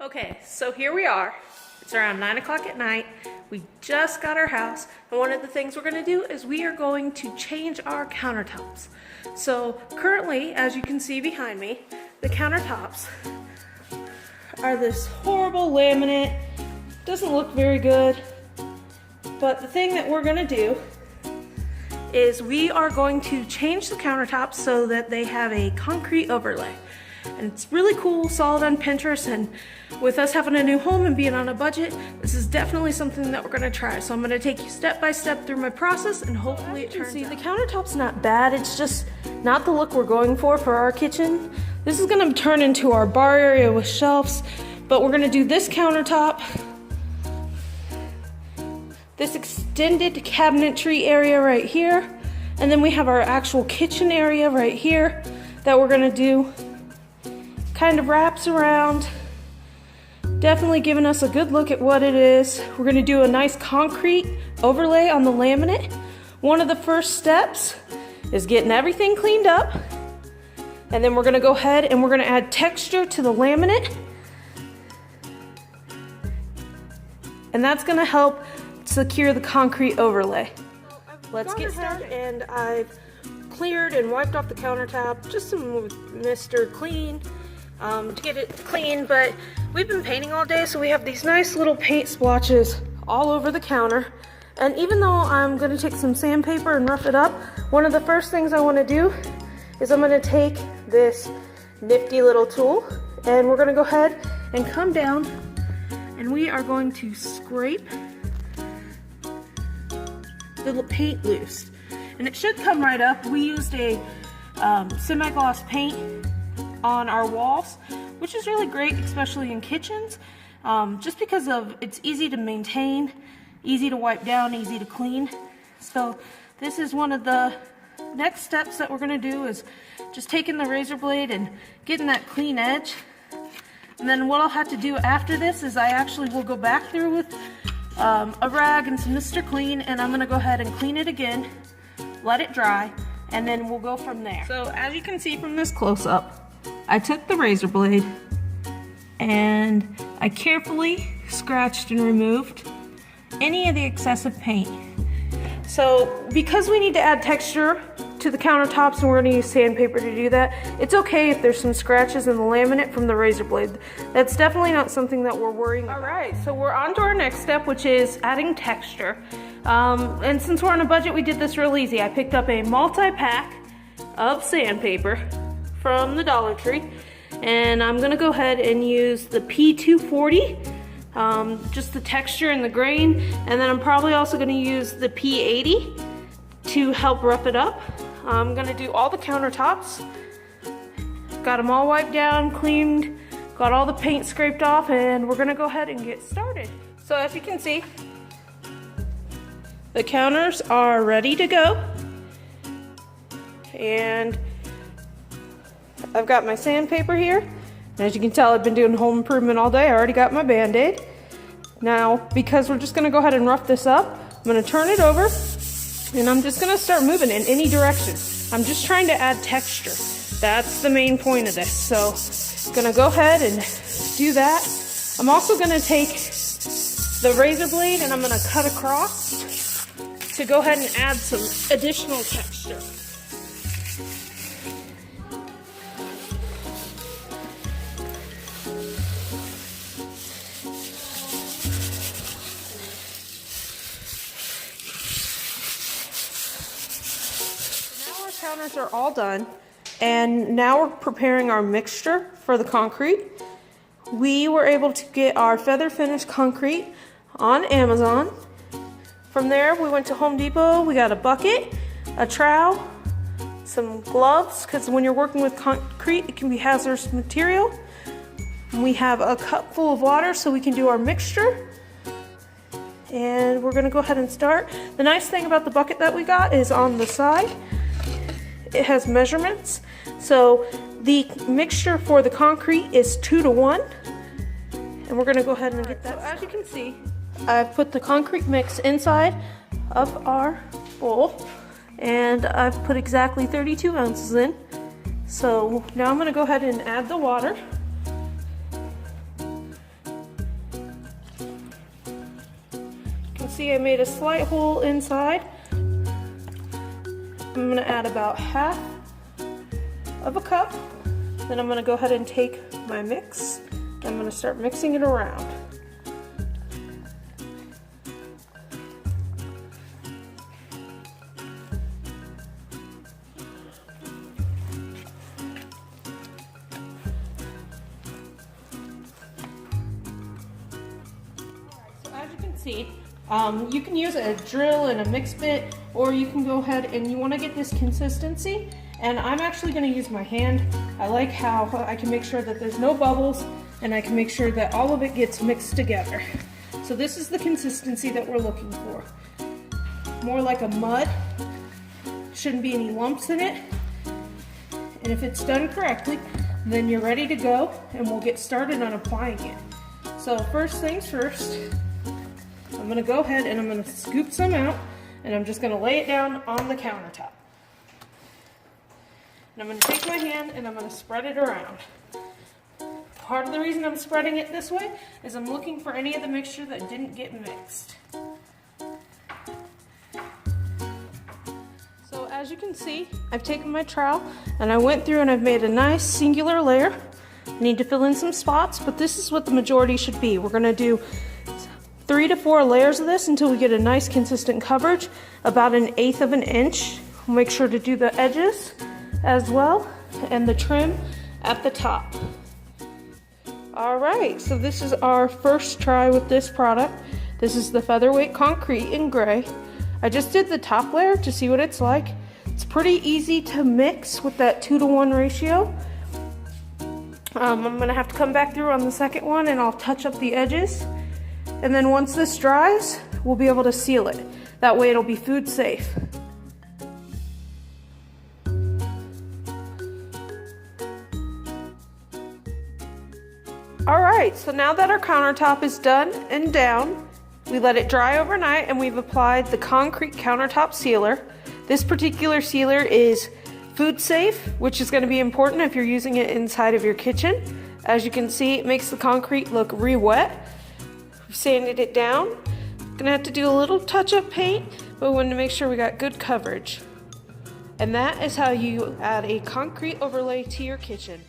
Okay, so here we are. It's around 9 o'clock at night. We just got our house, and one of the things we're gonna do is we are going to change our countertops. So currently, as you can see behind me, the countertops are this horrible laminate. Doesn't look very good. But the thing that we're gonna do is we are going to change the countertops so that they have a concrete overlay. And it's really cool, saw it on Pinterest, and with us having a new home and being on a budget, this is definitely something that we're gonna try. So I'm gonna take you step by step through my process, and hopefully it turns out. The countertop's not bad, it's just not the look we're going for our kitchen. This is gonna turn into our bar area with shelves, but we're gonna do this countertop, this extended cabinetry area right here, and then we have our actual kitchen area right here that we're gonna do. Kind of wraps around, definitely giving us a good look at what it is. We're gonna do a nice concrete overlay on the laminate. One of the first steps is getting everything cleaned up, and then we're gonna go ahead and we're gonna add texture to the laminate, and that's gonna help secure the concrete overlay. Let's get started. And I've cleared and wiped off the countertop, just some Mr. Clean to get it clean, but we've been painting all day, so we have these nice little paint splotches all over the counter. And even though I'm going to take some sandpaper and rough it up, one of the first things I want to do is I'm going to take this nifty little tool, and we're going to go ahead and come down, and we are going to scrape the paint loose. And it should come right up. We used a semi-gloss paint on our walls, which is really great, especially in kitchens, just because of it's easy to maintain, easy to wipe down, easy to clean. So this is one of the next steps that we're going to do, is just taking the razor blade and getting that clean edge. And then what I'll have to do after this is I actually will go back through with a rag and some Mr. Clean, and I'm going to go ahead and clean it again, let it dry, and then we'll go from there. So as you can see from this close-up, I took the razor blade and I carefully scratched and removed any of the excessive paint. So because we need to add texture to the countertops and we're going to use sandpaper to do that, it's okay if there's some scratches in the laminate from the razor blade. That's definitely not something that we're worrying about. Alright, so we're on to our next step, which is adding texture. And since we're on a budget, we did this real easy. I picked up a multi-pack of sandpaper from the Dollar Tree, and I'm gonna go ahead and use the P240, just the texture and the grain, and then I'm probably also gonna use the P80 to help rough it up. I'm gonna do all the countertops, got them all wiped down, cleaned, got all the paint scraped off, and we're gonna go ahead and get started. So as you can see, the counters are ready to go, and I've got my sandpaper here, and as you can tell, I've been doing home improvement all day. I already got my Band-Aid. Now, because we're just gonna go ahead and rough this up, I'm gonna turn it over, and I'm just gonna start moving in any direction. I'm just trying to add texture. That's the main point of this. So, I'm gonna go ahead and do that. I'm also gonna take the razor blade and I'm gonna cut across to go ahead and add some additional texture. Counters are all done, and now we're preparing our mixture for the concrete. We were able to get our feather finish concrete on Amazon. From there we went to Home Depot. We got a bucket, a trowel, some gloves, because when you're working with concrete it can be hazardous material. And we have a cup full of water so we can do our mixture, and we're going to go ahead and start. The nice thing about the bucket that we got is on the side it has measurements, so the mixture for the concrete is 2-to-1, and we're going to go ahead and get that. So as you can see, I've put the concrete mix inside of our bowl, and I've put exactly 32 ounces in. So now I'm going to go ahead and add the water. see I made a slight hole inside. I'm gonna add about half of a cup. Then I'm gonna go ahead and take my mix. I'm gonna start mixing it around. You can use a drill and a mix bit, or you can go ahead and you want to get this consistency, and I'm actually going to use my hand. I like how I can make sure that there's no bubbles, and I can make sure that all of it gets mixed together. So this is the consistency that we're looking for. More like a mud. Shouldn't be any lumps in it. And if it's done correctly, then you're ready to go, and we'll get started on applying it. So first things first, I'm gonna go ahead and I'm gonna scoop some out, and I'm just gonna lay it down on the countertop. And I'm gonna take my hand and I'm gonna spread it around. Part of the reason I'm spreading it this way is I'm looking for any of the mixture that didn't get mixed. So as you can see, I've taken my trowel and I went through and I've made a nice singular layer. I need to fill in some spots, but this is what the majority should be. We're gonna do 3 to 4 layers of this until we get a nice consistent coverage, about 1/8 of an inch. We'll make sure to do the edges as well and the trim at the top. All right, so this is our first try with this product. This is the Featherweight Concrete in gray. I just did the top layer to see what it's like. It's pretty easy to mix with that 2-to-1 ratio. I'm gonna have to come back through on the second one and I'll touch up the edges. And then once this dries, we'll be able to seal it. That way it'll be food safe. All right, so now that our countertop is done and down, we let it dry overnight and we've applied the concrete countertop sealer. This particular sealer is food safe, which is gonna be important if you're using it inside of your kitchen. As you can see, it makes the concrete look re-wet. We've sanded it down. Gonna have to do a little touch-up paint, but we want to make sure we got good coverage. And that is how you add a concrete overlay to your kitchen.